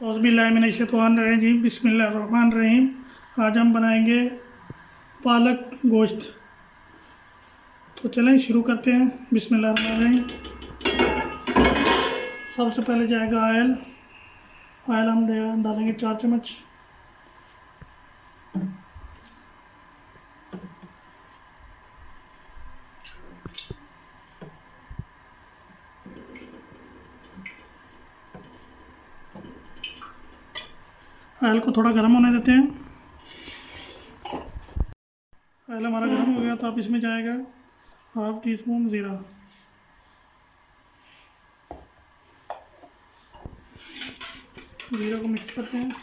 औज़ुबिल्लाहिमिनश्शैतानिर्रजीम बिस्मिल्लाहिर्रहमानिर्रहीम। आज हम बनाएंगे पालक गोश्त। तो चलें शुरू करते हैं। बिस्मिल्लाहिर्रहमानिर्रहीम। सबसे पहले जाएगा ऑयल। ऑयल हम डालेंगे 4 चम्मच। ऑयल को थोड़ा गर्म होने देते हैं। ऑयल हमारा गर्म हो गया तो अब इसमें जाएगा हाफ टी स्पून ज़ीरा। ज़ीरा को मिक्स करते हैं।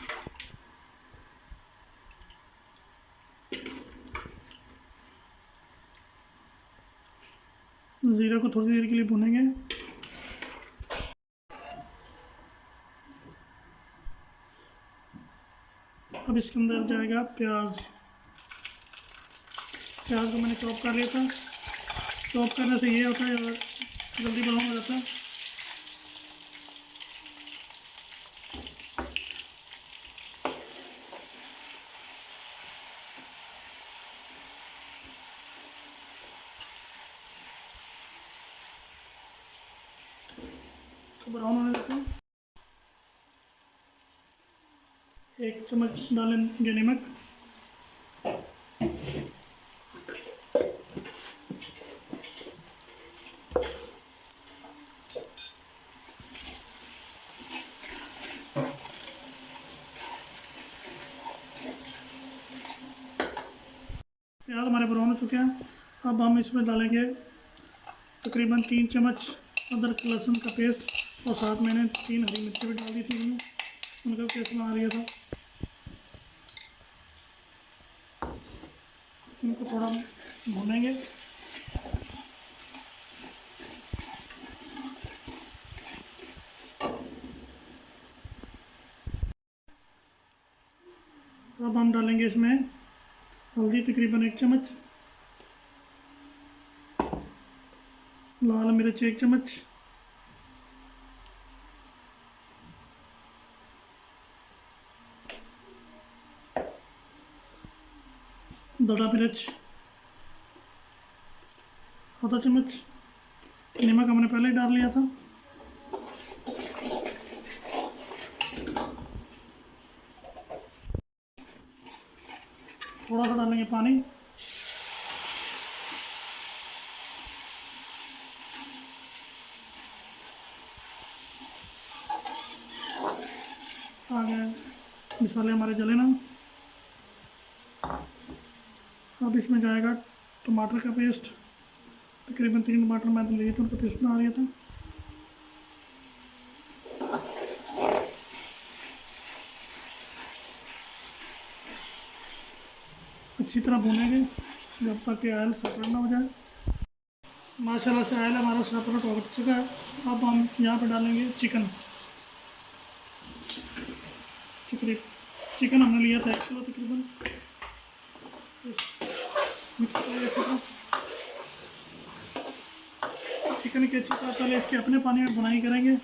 ज़ीरा को थोड़ी देर के लिए भूनेंगे। अब इसके अंदर जाएगा प्याज। प्याज को मैंने चॉप कर लिया था। चॉप करने से ये होता है जल्दी ब्राउन हो जाता है। तो ब्राउन होने देते हैं। 1 चम्मच डालेंगे नमक। प्याज हमारे ब्राउन हो चुके हैं। अब हम इसमें डालेंगे तकरीबन 3 चम्मच अदरक लहसुन का पेस्ट और साथ मैंने 3 हरी मिर्ची भी डाल दी थी इसमें, उनका पेस्ट बना लिया था। इनको थोड़ा भूनेंगे। अब हम डालेंगे इसमें हल्दी तकरीबन 1 चम्मच, लाल मिर्च 1 चम्मच, दड़ा मिर्च आधा चम्मच, नमक हमने पहले ही डाल लिया था। थोड़ा सा डालेंगे पानी। आगे मसाले हमारे जले ना। अब इसमें जाएगा टमाटर का पेस्ट। तकरीबन 3 टमाटर मैंने लिए थे, उनका पेस्ट बना लिया था। अच्छी तरह भूनेंगे जब तक कि ऑयल सेपरेट ना हो जाए। माशाल्लाह से ऑयल हमारा सेपरेट हो चुका है। अब हम यहाँ पे डालेंगे चिकन। चिकन हमने लिया था 1 किलो तकरीबन। मिक्स करेंगे। चिकन की अच्छी तरह पहले इसके अपने पानी में भुनाई करेंगे,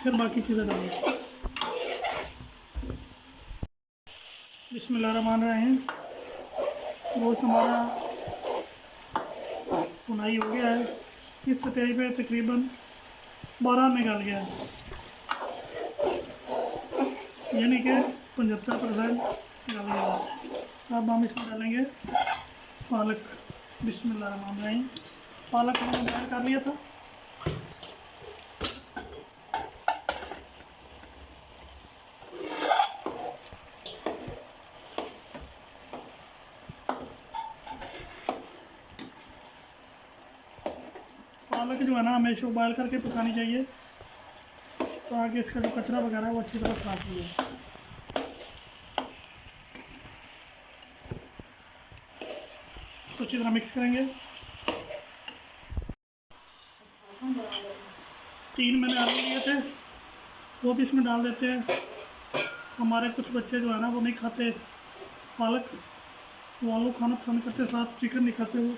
फिर बाकी चीज़ें डालेंगे। बिस्मिल्लाहिर्रहमानिर्रहीम। गोश्त हमारा भुनाई हो गया है। इस स्टेज पे तकरीबन 12 में गल गया है, यानी कि 75% गल गया है। अब हम इसमें डालेंगे पालक। बिस्मिल्लाहिर्रहमानिर्रहीम। पालक हमने बॉयल कर लिया था। पालक जो है ना हमेशा बॉयल करके पकानी चाहिए ताकि इसका जो कचरा वगैरह है वो अच्छी तरह साफ हो जाए। तो अच्छी तरह मिक्स करेंगे। 3 मैंने आलू लिए थे, वो भी इसमें डाल देते हैं। हमारे कुछ बच्चे जो है ना वो नहीं खाते पालक, वो आलू खाना पसंद करते, साथ चिकन नहीं खाते। वो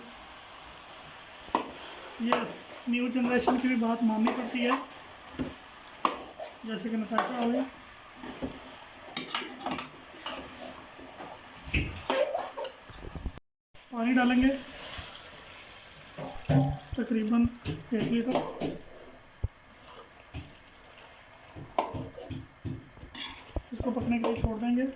ये न्यू जनरेशन की भी बात माननी पड़ती है। जैसे कि नताशा हो गया। पानी डालेंगे तकरीबन 1 लीटर। इसको पकने के लिए छोड़ देंगे।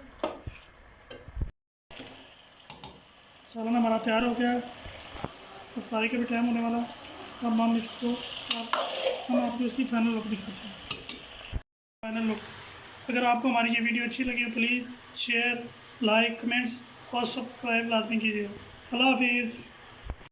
सालन हमारा तैयार हो गया। इफ्तारी का भी टाइम होने वाला। अब हम इसको हम आपको इसकी फाइनल लुक दिखाते हैं। Final look. अगर आपको हमारी ये वीडियो अच्छी लगी हो प्लीज़ शेयर, लाइक, कमेंट्स और सब्सक्राइब लाजमी कीजिएगा। अल्लाह हाफिज़।